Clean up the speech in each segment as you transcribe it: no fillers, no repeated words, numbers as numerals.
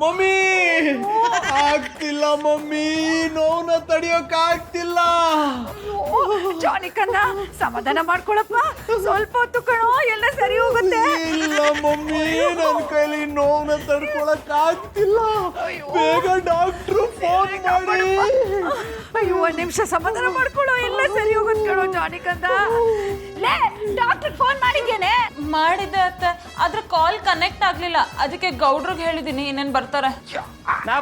Mummy ಆಗ್ತಿಲ್ಲ mummy, ನೋವನ್ನ ತಡಿಯೋಕ್ ಆಗ್ತಿಲ್ಲ. ಜಾನಿ ಕನ್ನ ಸಮಾಧಾನ ಮಾಡ್ಕೊಳಪ್ಪ, ಸ್ವಲ್ಪ ಹೊತ್ತು ಕಣೋ ಎಲ್ಲ ಸರಿ ಹೋಗುತ್ತೆ. ಇಲ್ಲ ಮಮ್ಮಿ, ನನ್ನ ಕೈಲಿ ನೋವನ್ನ ತಡ್ಕೊಳಕ್ ಆಗ್ತಿಲ್ಲ. ಬೇಗ ಡಾಕ್ಟ್ರು ಫೋನ್ ಮಾಡಿ. ಅಯ್ಯೋ ಒಂದ್ ನಿಮಿಷ ಸಮಾಧಾನ ಮಾಡ್ಕೊಳ್ಳೋ, ಎಲ್ಲ ಸರಿ ಹೋಗುತ್ತೆ ಕಣೋ ಜಾನಿ ಕಂದ. ಲೇ ಡಾಕ್ಟರ್ ಫೋನ್ ಮಾಡಿದ್ದೇನೆ. ಮಾಡಿದ್ದೆ ಅತ್ತೆ, ಆದ್ರೆ ಕಾಲ್ ಕನೆಕ್ಟ್ ಆಗ್ಲಿಲ್ಲ. ಅದಕ್ಕೆ ಗೌಡ್ರಿಗೆ ಹೇಳಿದೀನಿ ಇನ್ನೇನ್ ಬರ್ತಾರೆ. ನಾ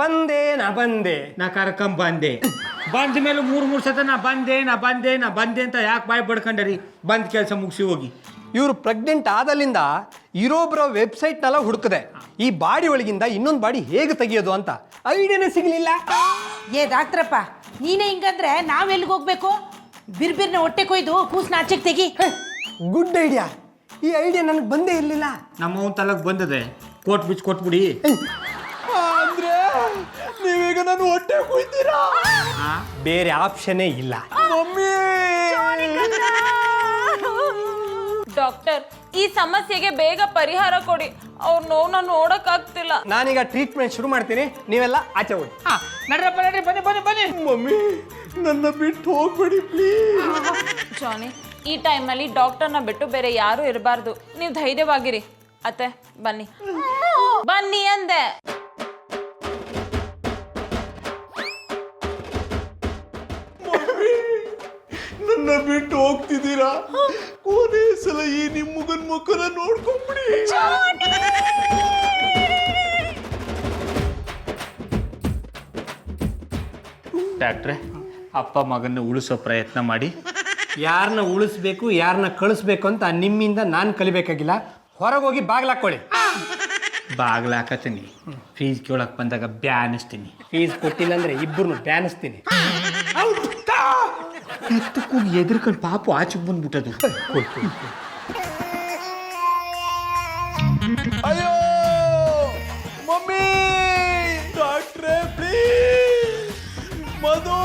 ಬಂದೆ ನಾ ಕರ್ಕೊಂಡ್ ಬಂದ ಮೇಲೆ ಮೂರು ಸತ ನಾ ಬಂದೆ ಅಂತ ಯಾಕೆ ಬಾಯ್ ಬಡ್ಕೊಂಡರಿ? ಬಂದ್ ಕೆಲಸ ಮುಗಿಸಿ ಹೋಗಿ. ಇವರು ಪ್ರೆಗ್ನೆಂಟ್ ಆದಲ್ಲಿಂದ ಇರೋಬ್ರ ವೆಬ್ಸೈಟ್ನೆಲ್ಲ ಹುಡುಕದೆ ಈ ಬಾಡಿ ಒಳಗಿಂದ ಇನ್ನೊಂದು ಬಾಡಿ ಹೇಗೆ ತೆಗಿಯೋದು ಅಂತ ಐಡಿಯಾನೇ ಸಿಗ್ಲಿಲ್ಲ. ಏ ಡಾಕ್ಟ್ರಪ್ಪ, ನೀನೇ ಹಿಂಗಂದ್ರೆ ನಾವೆಲ್ಲಿಗೆ ಹೋಗ್ಬೇಕು? ಬಿರ್ಬಿರ್ನ ಹೊಟ್ಟೆ ಕೊಯ್ದು ಕೂಸ್ನ ಆಚೆಗೆ ತೆಗಿ. Good idea. ಈ ಐಡಿಯಾ ನನಗೆ ಬಂದೇ ಇರಲಿಲ್ಲ. ನಮ್ಮ ತಲಕ್ ಬಂದದೆ, ಕೋಟ್ ಬಿಚ್ಚಿ ಕೊಟ್ಬಿಡಿ. ಅಂದ್ರೆ ನೀವೀಗ ನಾನು ಹೊಟ್ಟೆ ಕುಯ್ತೀರಾ? ಬೇರೆ ಆಪ್ಷನ್ನೇ ಇಲ್ಲ. ಮಮ್ಮಿ ಡಾಕ್ಟರ್, ಈ ಸಮಸ್ಯೆಗೆ ಬೇಗ ಪರಿಹಾರ ಕೊಡಿ. ಅವ್ರ ನೋವನ್ನ ನೋಡಕ್ ಆಗ್ತಿಲ್ಲ. ನಾನೀಗ ಟ್ರೀಟ್ಮೆಂಟ್ ಶುರು ಮಾಡ್ತೀನಿ, ನೀವೆಲ್ಲ ಆಚೆ ಹೋಗಿ. ನಡ್ರಿ ಬನ್ನಿ. ಮಮ್ಮಿ ನನ್ನ ಬಿಟ್ಟು ಹೋಗ್ಬೇಡಿ ಪ್ಲೀಸ್. ಜಾನಿ, ಈ ಟೈಮಲ್ಲಿ ಡಾಕ್ಟರ್ನ ಬಿಟ್ಟು ಬೇರೆ ಯಾರು ಇರಬಾರ್ದು. ನೀವು ಧೈರ್ಯವಾಗಿರಿ. ಅತ್ತೆ ಬನ್ನಿ ಅಂದೆ. ನನ್ನ ಬಿಟ್ಟು ಹೋಗ್ತಿದ್ದೀರಾ? ಕೊನೆ ಸಲ ಈ ನಿಮ್ಮ ಮಗನ ಮುಖನ ನೋಡ್ಕೊಂಬಿಡಿ. ಡಾಕ್ಟ್ರೆ, ಅಪ್ಪ ಮಗನ್ನ ಉಳಿಸೋ ಪ್ರಯತ್ನ ಮಾಡಿ. ಯಾರನ್ನ ಉಳಿಸ್ಬೇಕು ಯಾರನ್ನ ಕಳಿಸ್ಬೇಕು ಅಂತ ನಿಮ್ಮಿಂದ ನಾನು ಕಲಿಬೇಕಾಗಿಲ್ಲ. ಹೊರಗೋಗಿ ಬಾಗ್ಲಾಕೊಳ್ಳಿ. ಬಾಗ್ಲಾಕತ್ತೀನಿ. ಫೀಸ್ ಕೇಳಕ್ ಬಂದಾಗ ಬ್ಯಾನಿಸ್ತೀನಿ. ಫೀಸ್ ಕೊಟ್ಟಿಲ್ಲ ಅಂದ್ರೆ ಇಬ್ಬರನ್ನು ಬ್ಯಾನಿಸ್ತೀನಿ. ಎತ್ತಕ್ಕೂ ಎದ್ರಕೊಂಡು ಪಾಪು ಆಚೆಗೆ ಬಂದ್ಬಿಟ್ಟದು. ಅಯ್ಯೋ ಮಮ್ಮಿ, ಡಾಕ್ಟ್ರೇ ಪ್ಲೀಸ್. ಮಧು,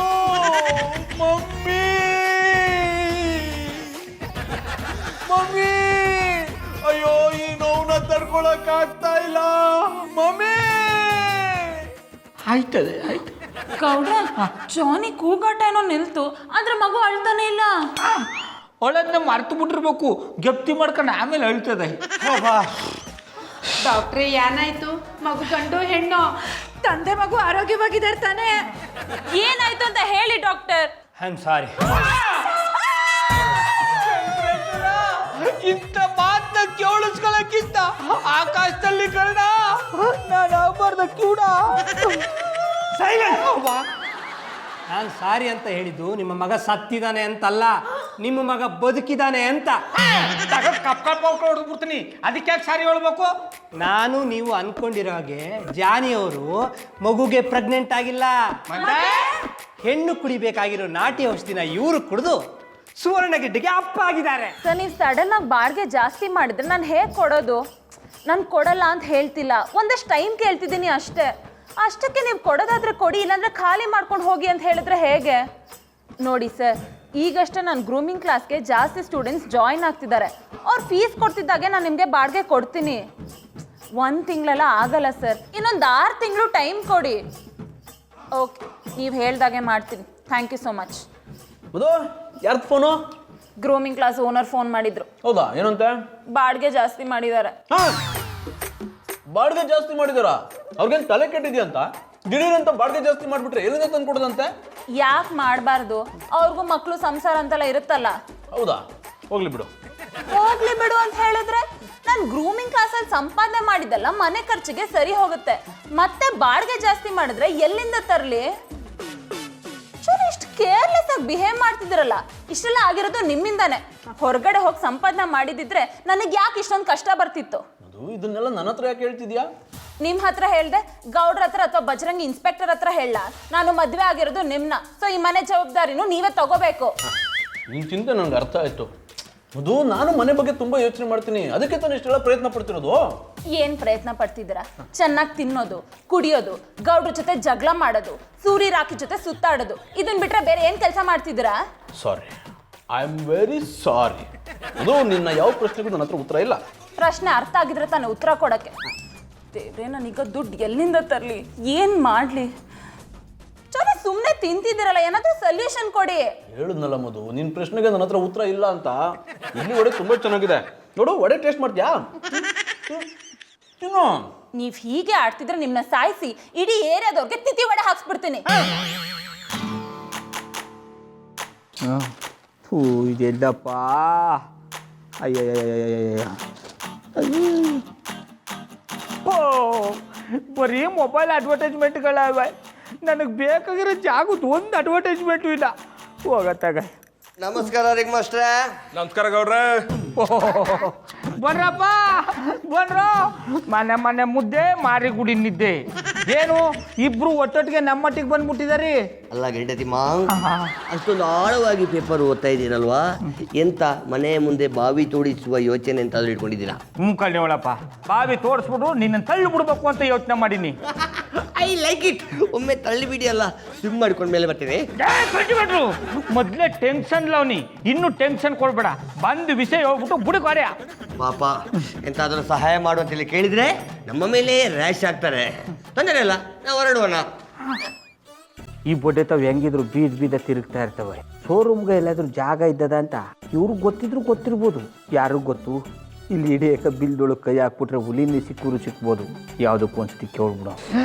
ಮಮ್ಮಿ ಅಯ್ಯೋ, ಈ ನೋವನ್ನ ತಡ್ಕೊಳಕ್ ಆಗ್ತಾ ಇಲ್ಲ ಮಮ್ಮಿ. ಆಯ್ತು. ಗೌಡ್ರ, ಜಾನಿ ಕೂಗಾಟ ಏನೋ ನಿಲ್ತು, ಆದ್ರೆ ಮಗು ಅಳ್ತಾನೆ ಇಲ್ಲ. ಒಳದ್ನ ಮರ್ತು ಬಿಟ್ಟಿರ್ಬೇಕು. ಜಪ್ತಿ ಮಾಡ್ಕೊಂಡು ಆಮೇಲೆ ಅಳ್ತದೆ. ಡಾಕ್ಟ್ರೇ ಏನಾಯ್ತು? ಮಗು ಗಂಡು ಹೆಣ್ಣು? ತಂದೆ ಮಗು ಆರೋಗ್ಯವಾಗಿದ್ದಾರೆ ತಾನೇ? ಏನಾಯ್ತು ಅಂತ ಹೇಳಿ ಡಾಕ್ಟರ್. I am sorry. ಇಂಥ ಮಾತನ್ನ ಕೇಳಿಸ್ಕೊಳಕ್ಕಿಂತ ಆಕಾಶದಲ್ಲಿ ಕರ್ಣ ನಾನು ಆಗ್ಬಾರ್ದ ಕೂಡ. ನಾನು ಸಾರಿ ಅಂತ ಹೇಳಿದ್ದು ನಿಮ್ಮ ಮಗ ಸತ್ತಿದ್ದಾನೆ ಅಂತಲ್ಲ, ನಿಮ್ಮ ಮಗ ಬದುಕಿದಾನೆ ಅಂತ. ಹೊಡ್ಬಿಡ್ತೀನಿ. ಅದಕ್ಕೆ ಯಾಕೆ ಸಾರಿ ಹೇಳ್ಬೇಕು? ನಾನು ನೀವು ಅನ್ಕೊಂಡಿರೋ ಹಾಗೆ ಜಾನಿಯವರು ಮಗುಗೆ ಪ್ರೆಗ್ನೆಂಟ್ ಆಗಿಲ್ಲ. ಹೆಣ್ಣು ಕುಡಿಬೇಕಾಗಿರೋ ನಾಟಿ ಔಷಧಿನ ಇವರು ಕುಡಿದು ಸುವರ್ಣಗೆಡ್ಡೆಗೆ ಅಪ್ಪ ಆಗಿದ್ದಾರೆ. ಸರ್, ನೀವು ಸಡನ್ ಆಗಿ ಬಾಡಿಗೆ ಜಾಸ್ತಿ ಮಾಡಿದ್ರೆ ನಾನು ಹೇಗೆ ಕೊಡೋದು? ನಾನು ಕೊಡಲ್ಲ ಅಂತ ಹೇಳ್ತಿಲ್ಲ, ಒಂದಷ್ಟು ಟೈಮ್ ಕೇಳ್ತಿದ್ದೀನಿ ಅಷ್ಟೇ. ಅಷ್ಟಕ್ಕೆ ನೀವು ಕೊಡೋದಾದ್ರೆ ಕೊಡಿ, ಇಲ್ಲಾಂದ್ರೆ ಖಾಲಿ ಮಾಡ್ಕೊಂಡು ಹೋಗಿ ಅಂತ ಹೇಳಿದ್ರೆ ಹೇಗೆ? ನೋಡಿ ಸರ್, ಈಗಷ್ಟೇ ನಾನು ಗ್ರೂಮಿಂಗ್ ಕ್ಲಾಸ್ಗೆ ಜಾಸ್ತಿ ಸ್ಟೂಡೆಂಟ್ಸ್ ಜಾಯಿನ್ ಆಗ್ತಿದ್ದಾರೆ. ಅವ್ರು ಫೀಸ್ ಕೊಡ್ತಿದ್ದಾಗೆ ನಾನು ನಿಮಗೆ ಬಾಡಿಗೆ ಕೊಡ್ತೀನಿ. 1 ತಿಂಗಳೆಲ್ಲ ಆಗಲ್ಲ ಸರ್, ಇನ್ನೊಂದು 6 ತಿಂಗಳು ಟೈಮ್ ಕೊಡಿ. ಓಕೆ, ನೀವು ಹೇಳ್ದಾಗೆ ಮಾಡ್ತೀನಿ. Thank you so much. ಅದು ಯಾರ್ದು phone? Grooming class owner phone ಮಾಡಿದ್ರು. ಹೌದಾ, ಏನಂತೆ? ಬಾಡಿಗೆ ಜಾಸ್ತಿ ಮಾಡಿದ್ದಾರೆ. ಬಾಡಿಗೆ ಜಾಸ್ತಿ ಮಾಡಿದಾರಾ? ಅವ್ರಿಗೇನು ತಲೆ ಕೆಟ್ಟಿದ್ಯಂತ? ದಿಢೀರ್ ಅಂತ ಬಾಡಿಗೆ ಜಾಸ್ತಿ ಮಾಡ್ಬಿಟ್ರೆ ಎಲ್ಲಿಂದ ತಂದು ಕೊಡೋದಂತೆ? ಯಾಕೆ ಮಾಡಬಾರ್ದು? ಅವ್ರಿಗೂ ಮಕ್ಕಳು ಸಂಸಾರ ಅಂತೆಲ್ಲ ಇರುತ್ತಲ್ಲ. ಹೌದಾ, ಹೋಗ್ಲಿ ಬಿಡು. ಹೋಗ್ಲಿ ಬಿಡು ಅಂತ ಹೇಳಿದ್ರೆ ನಾನು ಗ್ರೂಮಿಂಗ್ ಕ್ಲಾಸಲ್ಲಿ ಸಂಪಾದನೆ ಮಾಡಿದ್ದಲ್ಲ ಮನೆ ಖರ್ಚಿಗೆ ಸರಿ ಹೋಗುತ್ತೆ. ಮತ್ತೆ ಬಾಡಿಗೆ ಜಾಸ್ತಿ ಮಾಡಿದ್ರೆ ಎಲ್ಲಿಂದ ತರಲಿ? ಇಷ್ಟು ಕೇರ್ಲೆಸ್ ಆಗಿ ಬಿಹೇವ್ ಮಾಡ್ತಿದ್ರಲ್ಲ, ಇಷ್ಟೆಲ್ಲ ಆಗಿರೋದು ನಿಮ್ಮಿಂದಾನೆ. ಹೊರಗಡೆ ಹೋಗಿ ಸಂಪಾದನೆ ಮಾಡಿದಿದ್ರೆ ನನಗೆ ಯಾಕೆ ಇಷ್ಟೊಂದು ಕಷ್ಟ ಬರ್ತಿತ್ತು? ಅದು ಇದನ್ನೆಲ್ಲ ನನ್ನ ಹತ್ರ ಯಾಕೆ ಹೇಳ್ತಿದ್ಯಾ? ನಿಮ್ಮ ಹತ್ರ ಹೇಳ್ದೆ, ಗೌಡ್ರ ಹತ್ರ ಅಥವಾ ಬಜರಂಗಿ ಇನ್ಸ್ಪೆಕ್ಟರ್ ಹತ್ರ ಹೇಳ? ನಾನು ಮದುವೆ ಆಗಿರೋದು ನಿಮ್ನ, ಸೊ ಈ ಮನೆ ಜವಾಬ್ದಾರಿನೂ ನೀವೇ ತಗೋಬೇಕು. ನಿನ್ ಚಿಂತೆ ನನಗೆ ಅರ್ಥ ಆಯ್ತು. ಅದು ನಾನು ಮನೆ ಬಗ್ಗೆ ತುಂಬಾ ಯೋಚನೆ ಮಾಡ್ತೀನಿ, ಅದಕ್ಕೆ ತಾನು ಇಷ್ಟೆಲ್ಲ ಪ್ರಯತ್ನ ಪಡ್ತಿರೋದು. ಏನ್ ಪ್ರಯತ್ನ ಪಡ್ತಿದ್ದೀರಾ? ಚೆನ್ನಾಗಿ ತಿನ್ನೋದು, ಕುಡಿಯೋದು, ಗೌಡ್ರ ಜೊತೆ ಜಗಳ ಮಾಡೋದು, ಸೂರಿ ರಾಖಿ ಜೊತೆ ಸುತ್ತಾಡೋದು, ಇದನ್ ಬಿಟ್ರೆ ಬೇರೆ ಏನ್ ಕೆಲಸ ಮಾಡ್ತಿದ್ದೀರಾ? ಸಾರಿ, ಐ ಆಮ್ ವೆರಿ ಸಾರಿ. ಅದು ನಿನ್ನ ಯಾವ ಪ್ರಶ್ನೆಗೂ ನನ್ನ ಹತ್ರ ಉತ್ತರ ಇಲ್ಲ. ಪ್ರಶ್ನೆ ಅರ್ಥ ಆಗಿದ್ರೆ ತಾನೇ ಉತ್ತರ ಕೊಡಕ್ಕೆ. ದೇವ್ರೆ ನಾನೀಗ ದುಡ್ಡು ಎಲ್ಲಿಂದ ತರಲಿ, ಏನು ಮಾಡಲಿ? ಚಲೋ ಸುಮ್ಮನೆ ತಿಂತಿದ್ದೀರಲ್ಲ, ಏನಾದರೂ ಸೊಲ್ಯೂಷನ್ ಕೊಡಿ. ಹೇಳುದ್ನಲ್ಲ ಮಧು, ನಿನ್ನ ಪ್ರಶ್ನೆಗೆ ನನ್ನ ಹತ್ರ ಉತ್ತರ ಇಲ್ಲ ಅಂತ. ಇಲ್ಲಿ ವಡೆ ತುಂಬ ಚೆನ್ನಾಗಿದೆ ನೋಡು, ವಡೆ ಟೇಸ್ಟ್ ಮಾಡ್ತೀಯಾ? ತಿನ್ನು. ನೀವು ಹೀಗೆ ಆಡ್ತಿದ್ರೆ ನಿಮ್ಮನ್ನ ಸಾಯಿಸಿ ಇಡೀ ಏರಿಯಾದವ್ರಿಗೆ ತಿಥಿ ವಡೆ ಹಾಕ್ಸ್ಬಿಡ್ತೀನಿ. ಇದೆಲ್ಲಪ್ಪ, ಅಯ್ಯಯ್ಯ, ಓ ಬರೀ ಮೊಬೈಲ್ ಅಡ್ವರ್ಟೈಸ್ಮೆಂಟ್ಗಳವೆ, ನನಗೆ ಬೇಕಾಗಿರೋ ಜಾಗದ ಒಂದು ಅಡ್ವರ್ಟೈಸ್ಮೆಂಟು ಇಲ್ಲ. ಹೋಗತ್ತಾಗ. ನಮಸ್ಕಾರ ರಿಂಗ್ ಮಾಸ್ಟ್ರೆ. ನಮಸ್ಕಾರ ಗೌಡ್ರೆ. ಬನ್ರಪ್ಪ ಬನ್ರೋ. ಮನೆ ಮುದ್ದೆ ಮಾರಿ ನಿದ್ದೆ. ಏನು ಇಬ್ರು ಒಟ್ಟೊಟ್ಟಿಗೆ ನಮ್ಮಟ್ಟಿಗೆ ಬಂದ್ಬಿಟ್ಟಿದಾರಿ? ಅಲ್ಲ ಗೆಂಡತಿ ಮಾಂಗ್, ಅಷ್ಟೊಂದು ಆಳವಾಗಿ ಪೇಪರ್ ಓದ್ತಾ ಇದ್ದೀರಲ್ವಾ? ಎಂತ ಮನೆ ಮುಂದೆ ಬಾವಿ ತೋಡಿಸುವ ಯೋಚನೆ ಎಂತಾದ್ರೂ ಇಟ್ಕೊಂಡಿದ್ದೀರಾ? ಕಳ್ಳಿಯವಳಪ್ಪ, ಬಾವಿ ತೋರಿಸ್ಬಿಟ್ರು ನಿನ್ನ ತಳ್ಳಿ ಬಿಡ್ಬೇಕು ಅಂತ ಯೋಚನೆ ಮಾಡೀನಿ. I like it. ಒಮ್ಮೆ ತಳ್ಳಿ ಬಿಡಿ, ಅಲ್ಲ ಸ್ವಿಮ್ ಮಾಡ್ಕೊಂಡ ಮೇಲೆ ಬರ್ತೀನಿ. ಮೊದ್ಲೇ ಟೆನ್ಷನ್ ಲವ್ನಿ, ಇನ್ನು ಟೆನ್ಷನ್ ಕೊಡ್ಬೇಡ. ಬಂದು ವಿಷಯ ಹೋಗ್ಬಿಟ್ಟು ಬುಡಕಾರ್ಯ. ಪಾಪ ಎಂತಾದ್ರೂ ಸಹಾಯ ಮಾಡು ಅಂತೇಳಿ ಕೇಳಿದ್ರೆ ನಮ್ಮ ಮೇಲೆ ರ್ಯಾಶ್ ಆಗ್ತಾರೆ. ತೊಂದರೆ ಇಲ್ಲ, ನಾವು ಹೊರಡುವಣ. ಈ ಬೊಡ್ಡೆ ತಾವ್ ಹೆಂಗಿದ್ರು ಬೀದ ತಿರುಗ್ತಾ ಇರ್ತವೆ. ಶೋರೂಮ್ಗೆ ಎಲ್ಲಾದ್ರೂ ಜಾಗ ಇದ್ದದ ಅಂತ ಇವ್ರಿಗೆ ಗೊತ್ತಿರ್ಬೋದು. ಯಾರಿಗೂ ಗೊತ್ತು? ಇಲ್ಲಿ ಹಿಡಿಯಕ ಬಿಲ್ದೊಳಗೆ ಕೈ ಹಾಕ್ಬಿಟ್ರೆ ಹುಲಿನಿ ಸಿಕ್ಬೋದು. ಯಾವುದಕ್ಕೂ ಒಂದ್ಸತಿ ಕೇಳ್ಬಿಡೋ.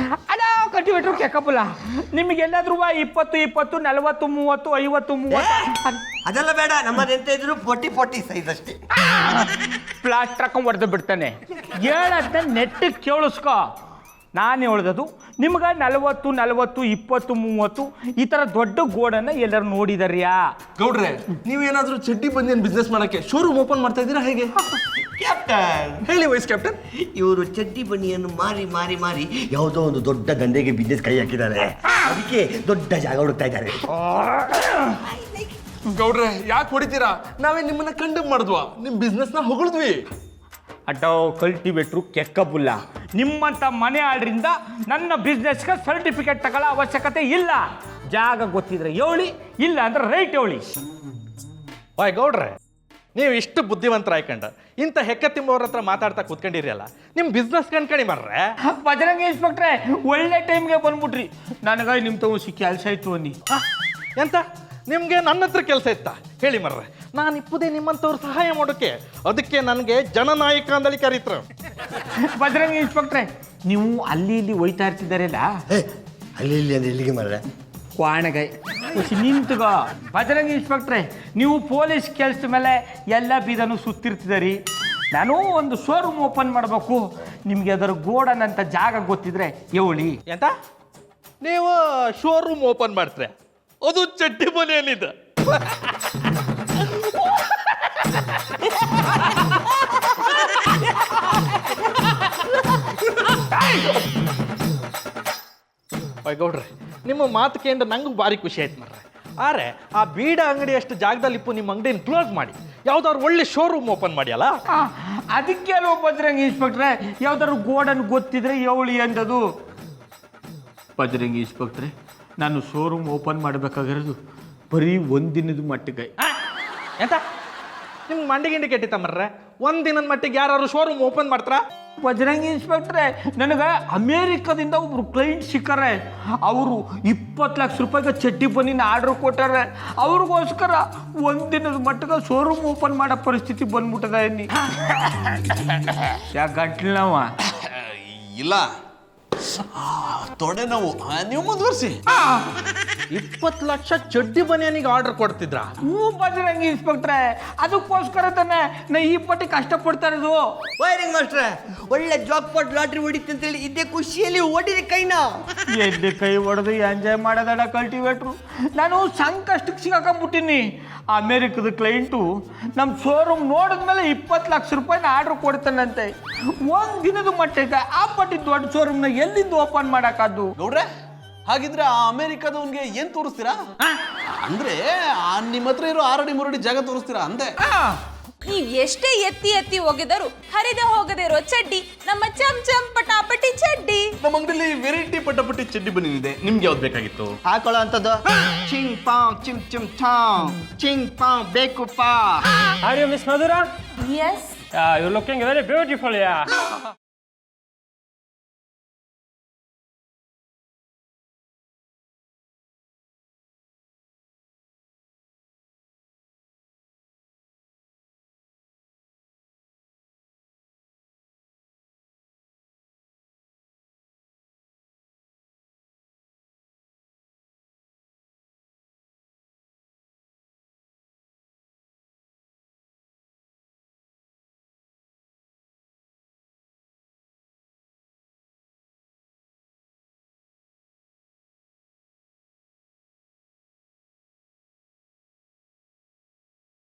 ಅಲ್ಲ ಕಟ್ಟಿಬಿಟ್ರು ಕೆಕ್ಕಪ್ಪಲ್ಲ, ನಿಮಗೆಲ್ಲಾದ್ರೂ 20, 20, 40, 30, 50, 30 ಅದೆಲ್ಲ ಬೇಡ. ನಮ್ಮದೆಂತ ಇದ್ರು 40 ಸೈಜ್ ಅಷ್ಟೇ. ಪ್ಲಾಸ್ಟರ್ ಹಾಕೊಂಡ್ ಹೊಡೆದು ಬಿಡ್ತಾನೆ. ಹೇಳದ್ನ ನೆಟ್ಟಿಗೆ ಕೇಳಿಸ್ಕೊ. ನಾನು ಹೇಳ್ದದು ನಿಮ್ಗೆ 40, 20, 20, 30 ಈ ಥರ ದೊಡ್ಡ ಗೋಡನ್ನು ಎಲ್ಲರೂ ನೋಡಿದಾರ್ಯಾ? ಗೌಡ್ರೆ, ನೀವೇನಾದ್ರೂ ಚಡ್ಡಿ ಬಂದೇನು ಬಿಸ್ನೆಸ್ ಮಾಡಕ್ಕೆ ಶೋರೂಮ್ ಓಪನ್ ಮಾಡ್ತಾ ಇದ್ದೀರಾ ಹೇಗೆ? ಕ್ಯಾಪ್ಟನ್ ಹೇಳಿ ವೈಸ್ ಕ್ಯಾಪ್ಟನ್. ಇವರು ಚಡ್ಡಿ ಬನಿಯನ್ನು ಮಾರಿ ಯಾವುದೋ ಒಂದು ದೊಡ್ಡ ಗಂಧೆಗೆ ಬಿಸ್ನೆಸ್ ಕೈ ಹಾಕಿದ್ದಾರೆ. ಅದಕ್ಕೆ ದೊಡ್ಡ ಜಾಗ ಹುಡುಕ್ತಾ ಇದ್ದಾರೆ. ಗೌಡ್ರೆ, ಯಾಕೆ ಹೊಡಿತೀರಾ? ನಾವೇ ನಿಮ್ಮನ್ನ ಕಂಡಮ್ ಮಾಡಿದ್ವಾ? ನಿಮ್ ಬಿಸ್ನೆಸ್ ನ ಹೊಗಳಿದ್ವಿ. ಅಡ್ಡೋ ಕಲ್ಟಿವೇಟ್ರು ಕೆಕ್ಕಬುಲ್ಲ. ನಿಮ್ಮಂಥ ಮನೆ ಆಳ್ರಿಂದ ನನ್ನ ಬಿಸ್ನೆಸ್ಗೆ ಸರ್ಟಿಫಿಕೇಟ್ ತಗೊಳ್ಳೋ ಅವಶ್ಯಕತೆ ಇಲ್ಲ. ಜಾಗ ಗೊತ್ತಿದ್ರೆ ಹೇಳಿ, ಇಲ್ಲ ಅಂದ್ರೆ ರೈಟ್ ಹೇಳಿ. ವಾಯ್ ಗೌಡ್ರೆ, ನೀವು ಇಷ್ಟು ಬುದ್ಧಿವಂತರ ಆಯ್ಕೊಂಡ ಇಂಥ ಹೆಕ್ಕ ತಿಂಬವ್ರ ಹತ್ರ ಮಾತಾಡ್ತಾ ಕೂತ್ಕೊಂಡಿರಲ್ಲ, ನಿಮ್ಮ ಬಿಸ್ನೆಸ್ ಕಣ್ಕಣಿ ಮಾಡ್ರೆ. ಬಜರಂಗಿ ಇನ್ಸ್ಪೆಕ್ಟ್ರೆ, ಒಳ್ಳೆ ಟೈಮ್ಗೆ ಬಂದ್ಬಿಟ್ರಿ. ನನಗೆ ನಿಮ್ಮ ತಗೋಸಿ ಕೆಲಸ ಇತ್ತು ಅನ್ನಿ. ಎಂತ ನಿಮಗೆ ನನ್ನ ಹತ್ರ ಕೆಲಸ ಇತ್ತಾ? ಹೇಳಿ ಮರ್ರೆ, ನಾನು ಇಪ್ಪುದೇ ನಿಮ್ಮಂಥವ್ರು ಸಹಾಯ ಮಾಡೋಕ್ಕೆ. ಅದಕ್ಕೆ ನನಗೆ ಜನನಾಯಕ ಅಂದಳಿ ಕರೀತಾರೆ. ಬಜರಂಗಿ ಇನ್ಸ್ಪೆಕ್ಟ್ರೆ, ನೀವು ಅಲ್ಲಿ ಇಲ್ಲಿ ಹೋಯ್ತಾ ಇರ್ತಿದ್ದಾರಲ್ಲ, ಅಲ್ಲಿ ಇಲ್ಲಿ ಅಂದ್ರೆ ಎಲ್ಲಿಗೆ ಮಾರ್ರೆ? ಕ್ವಾಣಗೈ ನಿಂತುಗ. ಬಜರಂಗಿ ಇನ್ಸ್ಪೆಕ್ಟ್ರೆ, ನೀವು ಪೊಲೀಸ್ ಕೆಲಸದ ಮೇಲೆ ಎಲ್ಲ ಬೀದನು ಸುತ್ತಿರ್ತಿದ್ದೀರಿ. ನಾನು ಒಂದು ಶೋರೂಮ್ ಓಪನ್ ಮಾಡಬೇಕು. ನಿಮಗೆ ಅದರ ಗೋಡನ್ ಅಂತ ಜಾಗ ಗೊತ್ತಿದ್ರೆ ಹೇಳಿ. ಎಂತ ನೀವು ಶೋರೂಮ್ ಓಪನ್ ಮಾಡ್ತಾರೆ? ಅದು ಚಡ್ಡಿ ಮನೆ ಏನಿದೆ? ಗೌಡ್ರೆ, ನಿಮ್ಮ ಮಾತು ಕೇಂದ್ರ ನಂಗೆ ಭಾರಿ ಖುಷಿ ಆಯ್ತು ಮರ್ರೆ. ಆರೆ ಆ ಬೀಡ ಅಂಗಡಿ ಅಷ್ಟು ಜಾಗದಲ್ಲಿ ಇಪ್ಪು ನಿಮ್ಮ ಅಂಗಡಿಯನ್ನು ಕ್ಲೋಸ್ ಮಾಡಿ ಯಾವ್ದಾದ್ರು ಒಳ್ಳೆ ಶೋರೂಮ್ ಓಪನ್ ಮಾಡಿ. ಅಲ್ಲ ಅದಕ್ಕೆ ಅಲ್ವ ಬಜರಂಗಿ ಇನ್ಸ್ಪೆಕ್ಟ್ರೆ, ಯಾವ್ದಾದ್ರು ಗೋಡನ್ ಗೊತ್ತಿದ್ರೆ ಹೇಳಿ ಅಂದದು. ಬಜರಂಗಿ ಇನ್ಸ್ಪೆಕ್ಟ್ರೆ, ನಾನು ಶೋರೂಮ್ ಓಪನ್ ಮಾಡಬೇಕಾಗಿರೋದು ಬರೀ ಒಂದಿನದ ಮಟ್ಟಿಗೆ. ಎಂತ ನಿಮ್ಗೆ ಮಂಡಿ ಕೆಟ್ಟಿತ್ತ ಮರ್ರೆ? ಒಂದಿನದ ಮಟ್ಟಿಗೆ ಯಾರು ಶೋರೂಮ್ ಓಪನ್ ಮಾಡ್ತಾರ? ಬಜರಂಗಿ ಇನ್ಸ್ಪೆಕ್ಟ್ರೆ, ನನಗೆ ಅಮೇರಿಕಾದಿಂದ ಒಬ್ರು ಕ್ಲೈಂಟ್ ಸಿಕ್ಕಾರೆ. ಅವರು 20 ಲಕ್ಷ ರೂಪಾಯಿಗೆ ಚಡ್ಡಿ ಬನ್ನಿನ ಆರ್ಡ್ರ್ ಕೊಟ್ಟಾರೆ. ಅವ್ರಿಗೋಸ್ಕರ ಒಂದಿನದ ಮಟ್ಟಿಗೆ ಶೋರೂಮ್ ಓಪನ್ ಮಾಡೋ ಪರಿಸ್ಥಿತಿ ಬಂದ್ಬಿಟ್ಟದ ಎನ್ನಿ. ಯಾಕೆ ಗಂಟ್ಲವ? ಇಲ್ಲ, ತೊಡೆ ನೋವು. ನೀವು ಮುಂದುವರಿಸಿ. 20 ಲಕ್ಷ ಚಡ್ಡಿ ಬನಿಯನಿಗೆ ಆರ್ಡರ್ ಕೊಡ್ತಿದ್ರ? ಹ್ಞೂ ಬಜರಂಗಿ ಇನ್ಸ್ಪೆಕ್ಟ್ರೆ, ಅದಕ್ಕೋಸ್ಕರ ತಾನೆ ನಾ ಈ ಪಟ್ಟಿ ಕಷ್ಟಪಡ್ತಾ ಇರೋದು. ವೈರಿಂಗ್ ಮಾಸ್ಟ್ರೆ, ಒಳ್ಳೆ ಜಾಬ್ ಪಾಟ್ ಲಾಟ್ರಿ ಹೊಡಿತಿ ಅಂತೇಳಿ ಇದ್ದೇ ಖುಷಿಯಲ್ಲಿ ಓಡಿರಿ ಕೈನ. ಎಲ್ಲಿ ಕೈ ಹೊಡೆದು ಎಂಜಾಯ್ ಮಾಡೋದಡ ಕಲ್ಟಿವೇಟ್ರು. ನಾನು ಸಂಕಷ್ಟಕ್ಕೆ ಸಿಗಾಕೊಂಡ್ಬಿಟ್ಟಿನಿ. ಅಮೇರಿಕದ ಕ್ಲೈಂಟು ನಮ್ಮ ಶೋರೂಮ್ ನೋಡಿದ್ಮೇಲೆ 20 ಲಕ್ಷ ರೂಪಾಯಿನ ಆರ್ಡ್ರ್ ಕೊಡ್ತಾನಂತೆ. ಒಂದು ದಿನದ ಮಟ್ಟಿಗೆ ಆ ಪಟ್ಟಿ ದೊಡ್ಡ ಶೋರೂಮ್ನ ಎಲ್ಲಿಂದ ಓಪನ್ ಮಾಡೋಕ್ಕಾದ್ದು? ಗೌಡ್ರೆ, ಹಾಗಿದ್ರೆ ಆ ಅಮೆರಿಕದವನ್ಗೆ ಏನ್ ತೋರಿಸ್ತೀರಾ? ಅಂದ್ರೆ ನಿಮ್ಮ ಹತ್ರ ಇರೋ 6 ಅಡಿ 3 ಅಡಿ ಜಾಗ ತೋರಿಸ್ತೀರಾ ಅಂದೆ. ನೀವ್ ಎಷ್ಟೇ ಎತ್ತಿ ಹೋಗಿದರು ಹರಿದೆ ಹೋಗದೆ ಇರೋ ಚಡ್ಡಿ ನಮ್ಮ ಚಮ್ ಪಟಾಪಟಿ ಚಡ್ಡಿ. ನಮ್ಮ ಅಂಗಡಿಯಲ್ಲಿ ವೆರೈಟಿ ಪಟ್ಟಪಟ್ಟಿ ಚಡ್ಡಿ ಬಂದಿದೆ. ನಿಮ್ಗೆ ಯಾವ್ದು ಬೇಕಾಗಿತ್ತು? ಹಾಕೊಳ್ಳೋ ಅಂತದ್ದು ಚಿಂಗ್ ಪಾಂಗ್ ಚಿಮ್ ಚಿಮ್ ಚಾಂಗ್ ಚಿಂಗ್ ಪಾಂಗ್ ಬೇಕು ಪಾ. Are you Miss Madhura? Yes. You're looking very beautiful, yeah.